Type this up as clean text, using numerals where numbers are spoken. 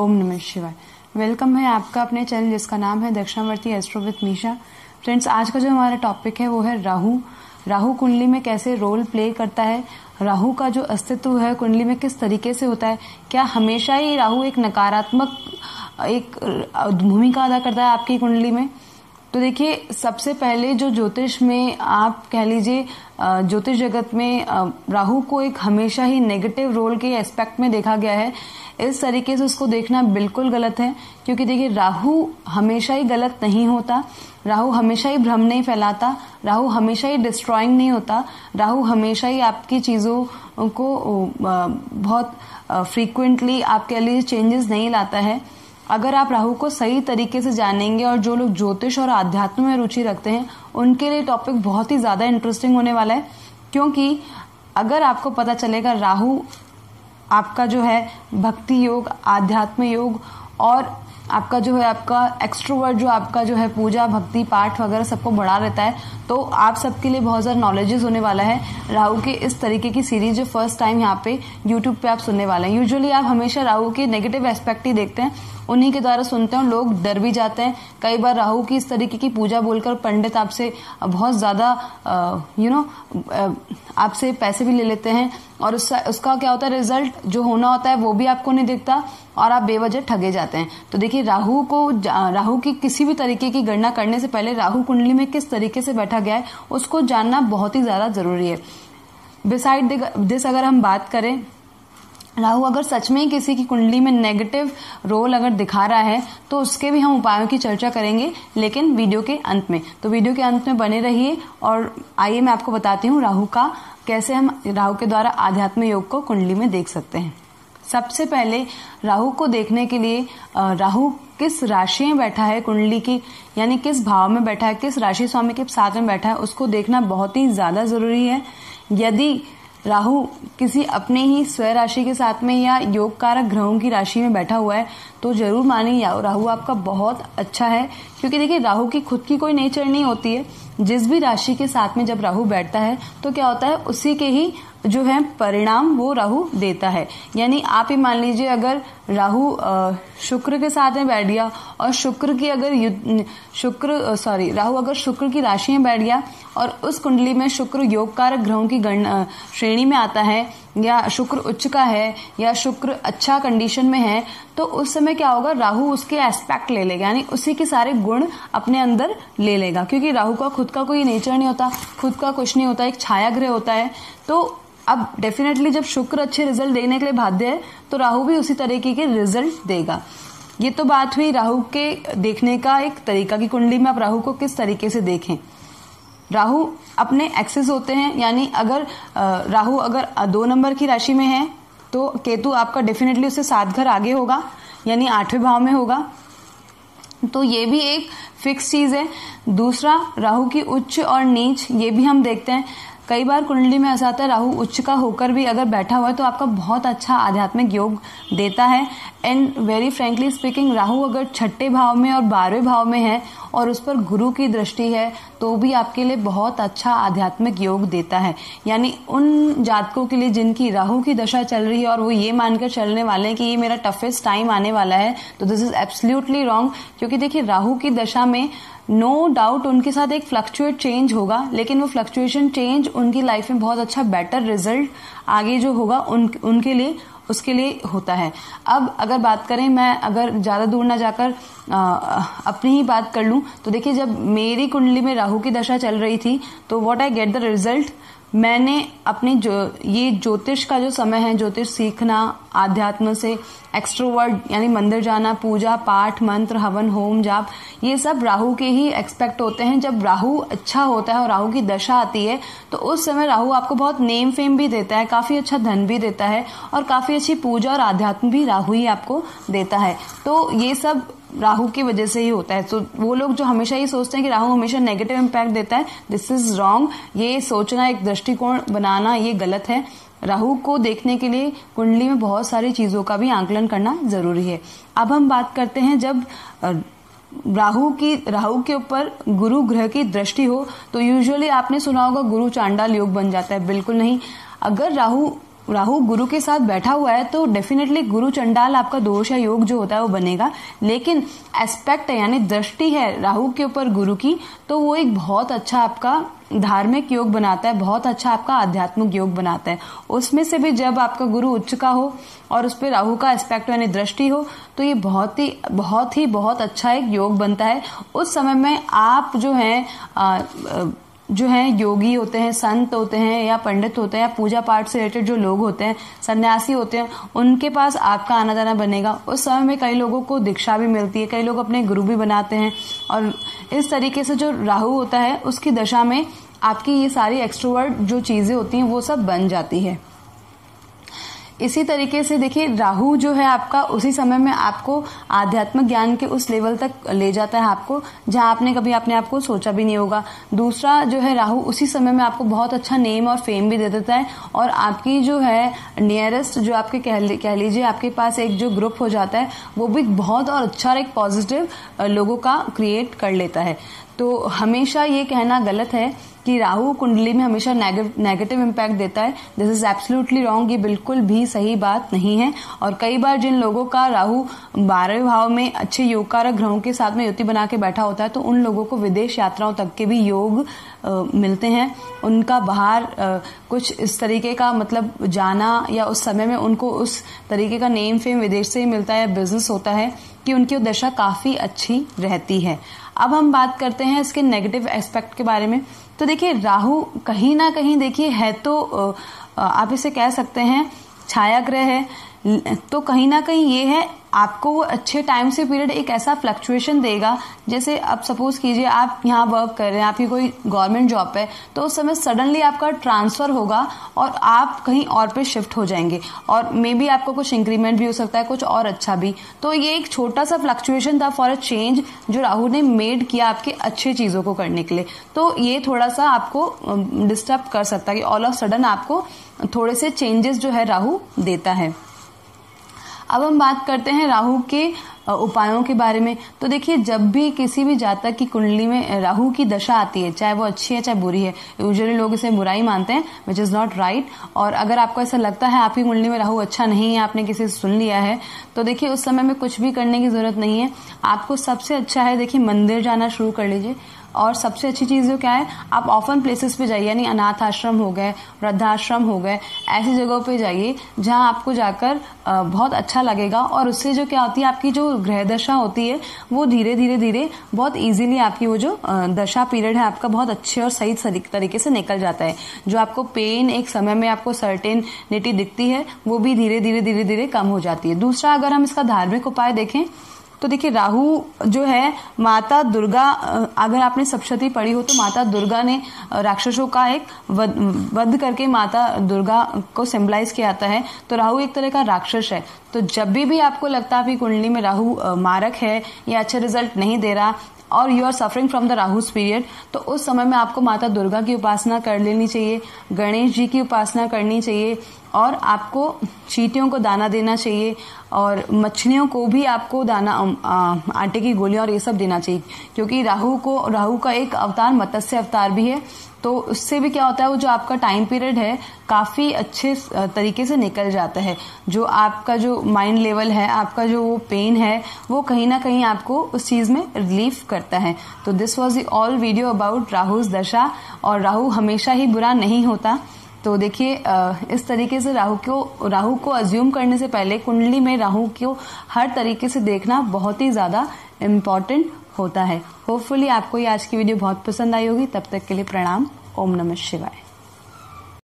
ओम नमः शिवाय। वेलकम है आपका अपने चैनल जिसका नाम है दक्षिणावर्ती एस्ट्रो विद मीशा। फ्रेंड्स, आज का जो हमारा टॉपिक है वो है राहु। राहु कुंडली में कैसे रोल प्ले करता है, राहु का जो अस्तित्व है कुंडली में किस तरीके से होता है, क्या हमेशा ही राहु एक नकारात्मक एक भूमिका अदा करता है आपकी कुंडली में। तो देखिए, सबसे पहले जो ज्योतिष में आप कह लीजिए ज्योतिष जगत में राहु को एक हमेशा ही नेगेटिव रोल के एस्पेक्ट में देखा गया है। इस तरीके से उसको देखना बिल्कुल गलत है, क्योंकि देखिए राहु हमेशा ही गलत नहीं होता, राहु हमेशा ही भ्रम नहीं फैलाता, राहु हमेशा ही डिस्ट्रॉइंग नहीं होता, राहु हमेशा ही आपकी चीजों को बहुत फ्रीक्वेंटली आपके लिए चेंजेस नहीं लाता है। अगर आप राहु को सही तरीके से जानेंगे, और जो लोग ज्योतिष और आध्यात्म में रुचि रखते हैं उनके लिए टॉपिक बहुत ही ज्यादा इंटरेस्टिंग होने वाला है, क्योंकि अगर आपको पता चलेगा राहु आपका जो है भक्ति योग, आध्यात्म योग और आपका जो है आपका एक्सट्रोवर्ट जो आपका जो है पूजा भक्ति पाठ वगैरह सबको बढ़ा रहता है, तो आप सबके लिए बहुत ज़्यादा नॉलेजेस होने वाला है। राहु के इस तरीके की सीरीज जो फर्स्ट टाइम यहाँ पे यूट्यूब पे आप सुनने वाले हैं। यूजुअली आप हमेशा राहु के नेगेटिव एस्पेक्ट ही देखते हैं, उन्हीं के द्वारा सुनते हैं, लोग डर भी जाते हैं। कई बार राहु की इस तरीके की पूजा बोलकर पंडित आपसे बहुत ज्यादा आपसे पैसे भी ले लेते हैं, और उसका क्या होता है, रिजल्ट जो होना होता है वो भी आपको नहीं दिखता और आप बेवजह ठगे जाते हैं। तो देखिए, राहु की किसी भी तरीके की गणना करने से पहले राहु कुंडली में किस तरीके से बैठा गया है उसको जानना बहुत ही ज्यादा जरूरी है। बिसाइड दिस अगर हम बात करें, राहु अगर सच में किसी की कुंडली में नेगेटिव रोल अगर दिखा रहा है तो उसके भी हम उपायों की चर्चा करेंगे, लेकिन वीडियो के अंत में। तो वीडियो के अंत में बने रहिए और आइए मैं आपको बताती हूँ राहु का कैसे हम राहु के द्वारा आध्यात्म योग को कुंडली में देख सकते हैं। सबसे पहले राहु को देखने के लिए राहु किस राशि में बैठा है कुंडली की, यानी किस भाव में बैठा है, किस राशि स्वामी के साथ में बैठा है, उसको देखना बहुत ही ज्यादा जरूरी है। यदि राहु किसी अपने ही स्वयं राशि के साथ में या योग कारक ग्रहों की राशि में बैठा हुआ है तो जरूर मानिए राहु आपका बहुत अच्छा है, क्योंकि देखिए राहु की खुद की कोई नेचर नहीं होती है। जिस भी राशि के साथ में जब राहु बैठता है तो क्या होता है, उसी के ही जो है परिणाम वो राहु देता है। यानी आप ही मान लीजिए, अगर राहु शुक्र के साथ में बैठ गया और राहु अगर शुक्र की राशि में बैठ गया और उस कुंडली में शुक्र योग कारक ग्रहों की श्रेणी में आता है, या शुक्र उच्च का है, या शुक्र अच्छा कंडीशन में है, तो उस समय क्या होगा, राहु उसके एस्पेक्ट ले लेगा, यानी उसी के सारे गुण अपने अंदर ले लेगा, क्योंकि राहु का खुद का कोई नेचर नहीं होता, खुद का कुछ नहीं होता, एक छाया ग्रह होता है। तो अब डेफिनेटली जब शुक्र अच्छे रिजल्ट देने के लिए बाध्य है तो राहु भी उसी तरीके के रिजल्ट देगा। ये तो बात हुई राहु के देखने का एक तरीका की कुंडली में आप राहु को किस तरीके से देखें। राहु अपने एक्सेस होते हैं, यानी अगर राहु अगर 2 नंबर की राशि में है तो केतु आपका डेफिनेटली उससे 7 घर आगे होगा, यानी 8वें भाव में होगा, तो ये भी एक फिक्स चीज है। दूसरा, राहु की उच्च और नीच ये भी हम देखते हैं। कई बार कुंडली में ऐसा आता है राहु उच्च का होकर भी अगर बैठा हुआ है तो आपका बहुत अच्छा आध्यात्मिक योग देता है। And very frankly speaking, Rahu अगर 6ठे भाव में और 12वें भाव में है और उस पर गुरु की दृष्टि है तो भी आपके लिए बहुत अच्छा आध्यात्मिक योग देता है। यानी उन जातकों के लिए जिनकी राहु की दशा चल रही है और वो ये मानकर चलने वाले हैं कि ये मेरा टफेस्ट टाइम आने वाला है, तो दिस इज एब्सोल्युटली रॉन्ग। क्योंकि देखिए, राहु की दशा में नो डाउट उनके साथ एक फ्लक्चुएट चेंज होगा, लेकिन वो फ्लक्चुएशन चेंज उनकी लाइफ में बहुत अच्छा बेटर रिजल्ट आगे जो होगा उनके लिए उसके लिए होता है। अब अगर बात करें, मैं अगर ज्यादा दूर ना जाकर अपनी ही बात कर लूं, तो देखिए जब मेरी कुंडली में राहु की दशा चल रही थी तो what I get the result, मैंने अपने ये ज्योतिष का जो समय है, ज्योतिष सीखना, आध्यात्म से एक्सट्रोवर्ट यानी मंदिर जाना, पूजा पाठ मंत्र हवन होम जाप, ये सब राहु के ही एक्सपेक्ट होते हैं। जब राहु अच्छा होता है और राहु की दशा आती है तो उस समय राहु आपको बहुत नेम फेम भी देता है, काफी अच्छा धन भी देता है, और काफी अच्छी पूजा और आध्यात्म भी राहु ही आपको देता है। तो ये सब राहु की वजह से ही होता है। तो वो लोग जो हमेशा ये सोचते हैं कि राहु हमेशा नेगेटिव इम्पैक्ट देता है, दिस इज रॉन्ग। ये सोचना, एक दृष्टिकोण बनाना ये गलत है। राहु को देखने के लिए कुंडली में बहुत सारी चीजों का भी आंकलन करना जरूरी है। अब हम बात करते हैं, जब राहु के ऊपर गुरु ग्रह की दृष्टि हो तो यूजुअली आपने सुना होगा गुरु चांडाल योग बन जाता है। बिल्कुल नहीं। अगर राहु राहु गुरु के साथ बैठा हुआ है तो डेफिनेटली गुरु चंडाल आपका दोष या योग जो होता है वो बनेगा, लेकिन एस्पेक्ट है यानी दृष्टि है राहु के ऊपर गुरु की, तो वो एक बहुत अच्छा आपका धार्मिक योग बनाता है, बहुत अच्छा आपका आध्यात्मिक योग बनाता है। उसमें से भी जब आपका गुरु उच्च का हो और उस पर राहु का एस्पेक्ट यानी दृष्टि हो तो ये बहुत अच्छा एक योग बनता है। उस समय में आप जो है योगी होते हैं, संत होते हैं या पंडित होते हैं या पूजा पाठ से रिलेटेड जो लोग होते हैं, सन्यासी होते हैं, उनके पास आपका आना जाना बनेगा। उस समय में कई लोगों को दीक्षा भी मिलती है, कई लोग अपने गुरु भी बनाते हैं, और इस तरीके से जो राहु होता है उसकी दशा में आपकी ये सारी एक्सट्रोवर्ट जो चीजें होती हैं वो सब बन जाती है। इसी तरीके से देखिए राहु जो है आपका उसी समय में आपको आध्यात्मिक ज्ञान के उस लेवल तक ले जाता है आपको जहां आपने कभी अपने आप को सोचा भी नहीं होगा। दूसरा जो है राहु उसी समय में आपको बहुत अच्छा नेम और फेम भी दे देता है, और आपकी जो है नियरेस्ट जो आपके कह लीजिए आपके पास एक जो ग्रुप हो जाता है वो भी बहुत और अच्छा एक पॉजिटिव लोगों का क्रिएट कर लेता है। तो हमेशा ये कहना गलत है कि राहु कुंडली में हमेशा नेगेटिव इम्पैक्ट देता है। दिस इज एब्सोल्युटली रॉन्ग, ये बिल्कुल भी सही बात नहीं है। और कई बार जिन लोगों का राहु 12वें भाव में अच्छे योगकारक ग्रहों के साथ में युति बना के बैठा होता है तो उन लोगों को विदेश यात्राओं तक के भी योग मिलते हैं। उनका बाहर कुछ इस तरीके का मतलब जाना या उस समय में उनको उस तरीके का नेम फेम विदेश से ही मिलता है या बिजनेस होता है कि उनकी दशा काफी अच्छी रहती है। अब हम बात करते हैं इसके नेगेटिव एस्पेक्ट के बारे में। तो देखिए राहु कहीं ना कहीं देखिए है तो आप इसे कह सकते हैं छाया ग्रह है, तो कहीं ना कहीं ये है आपको वो अच्छे टाइम से पीरियड एक ऐसा फ्लक्चुएशन देगा। जैसे अब सपोज कीजिए आप यहाँ वर्क कर रहे हैं, आपकी कोई गवर्नमेंट जॉब है, तो उस समय सडनली आपका ट्रांसफर होगा और आप कहीं और पे शिफ्ट हो जाएंगे, और मे बी आपको कुछ इंक्रीमेंट भी हो सकता है, कुछ और अच्छा भी। तो ये एक छोटा सा फ्लक्चुएशन था फॉर अ चेंज जो राहु ने मेड किया आपके अच्छे चीजों को करने के लिए। तो ये थोड़ा सा आपको डिस्टर्ब कर सकता है कि ऑल ऑफ सडन आपको थोड़े से चेंजेस जो है राहु देता है। अब हम बात करते हैं राहु के उपायों के बारे में। तो देखिए जब भी किसी भी जातक की कुंडली में राहु की दशा आती है, चाहे वो अच्छी है चाहे बुरी है, यूजुअली लोग इसे बुराई मानते हैं, विच इज नॉट राइट। और अगर आपको ऐसा लगता है आपकी कुंडली में राहु अच्छा नहीं है, आपने किसी से सुन लिया है, तो देखिए उस समय में कुछ भी करने की जरूरत नहीं है। आपको सबसे अच्छा है देखिए मंदिर जाना शुरू कर लीजिए। और सबसे अच्छी चीज जो क्या है, आप ऑफन प्लेसेस पे जाइए, यानी अनाथ आश्रम हो गए, वृद्धाश्रम हो गए, ऐसी जगहों पे जाइए जहां आपको जाकर बहुत अच्छा लगेगा। और उससे जो क्या होती है आपकी जो ग्रह दशा होती है वो धीरे धीरे बहुत इजीली आपकी वो जो दशा पीरियड है आपका बहुत अच्छे और सही तरीके से निकल जाता है। जो आपको पेन एक समय में आपको सर्टेनिटी दिखती है वो भी धीरे धीरे कम हो जाती है। दूसरा अगर हम इसका धार्मिक उपाय देखें तो देखिए राहु जो है माता दुर्गा, अगर आपने सप्तशती पढ़ी हो तो माता दुर्गा ने राक्षसों का एक वध करके माता दुर्गा को सिंबलाइज किया जाता है। तो राहु एक तरह का राक्षस है। तो जब भी आपको लगता है आपकी कुंडली में राहु मारक है या अच्छे रिजल्ट नहीं दे रहा और you are suffering from the Rahu's period, तो उस समय में आपको माता दुर्गा की उपासना कर लेनी चाहिए, गणेश जी की उपासना करनी चाहिए, और आपको चींटियों को दाना देना चाहिए, और मछलियों को भी आपको दाना आटे की गोलियां और ये सब देना चाहिए, क्योंकि राहु का एक अवतार मत्स्य अवतार भी है। तो उससे भी क्या होता है वो जो आपका टाइम पीरियड है काफी अच्छे तरीके से निकल जाता है। जो आपका जो माइंड लेवल है, आपका जो वो पेन है, वो कहीं ना कहीं आपको उस चीज में रिलीफ करता है। तो this was the all video about राहुस दशा। और राहु हमेशा ही बुरा नहीं होता। तो देखिए इस तरीके से राहु को अज्यूम करने से पहले कुंडली में राहु को हर तरीके से देखना बहुत ही ज्यादा इम्पोर्टेंट होता है। होपफुली आपको ये आज की वीडियो बहुत पसंद आई होगी। तब तक के लिए प्रणाम। ओम नमः शिवाय।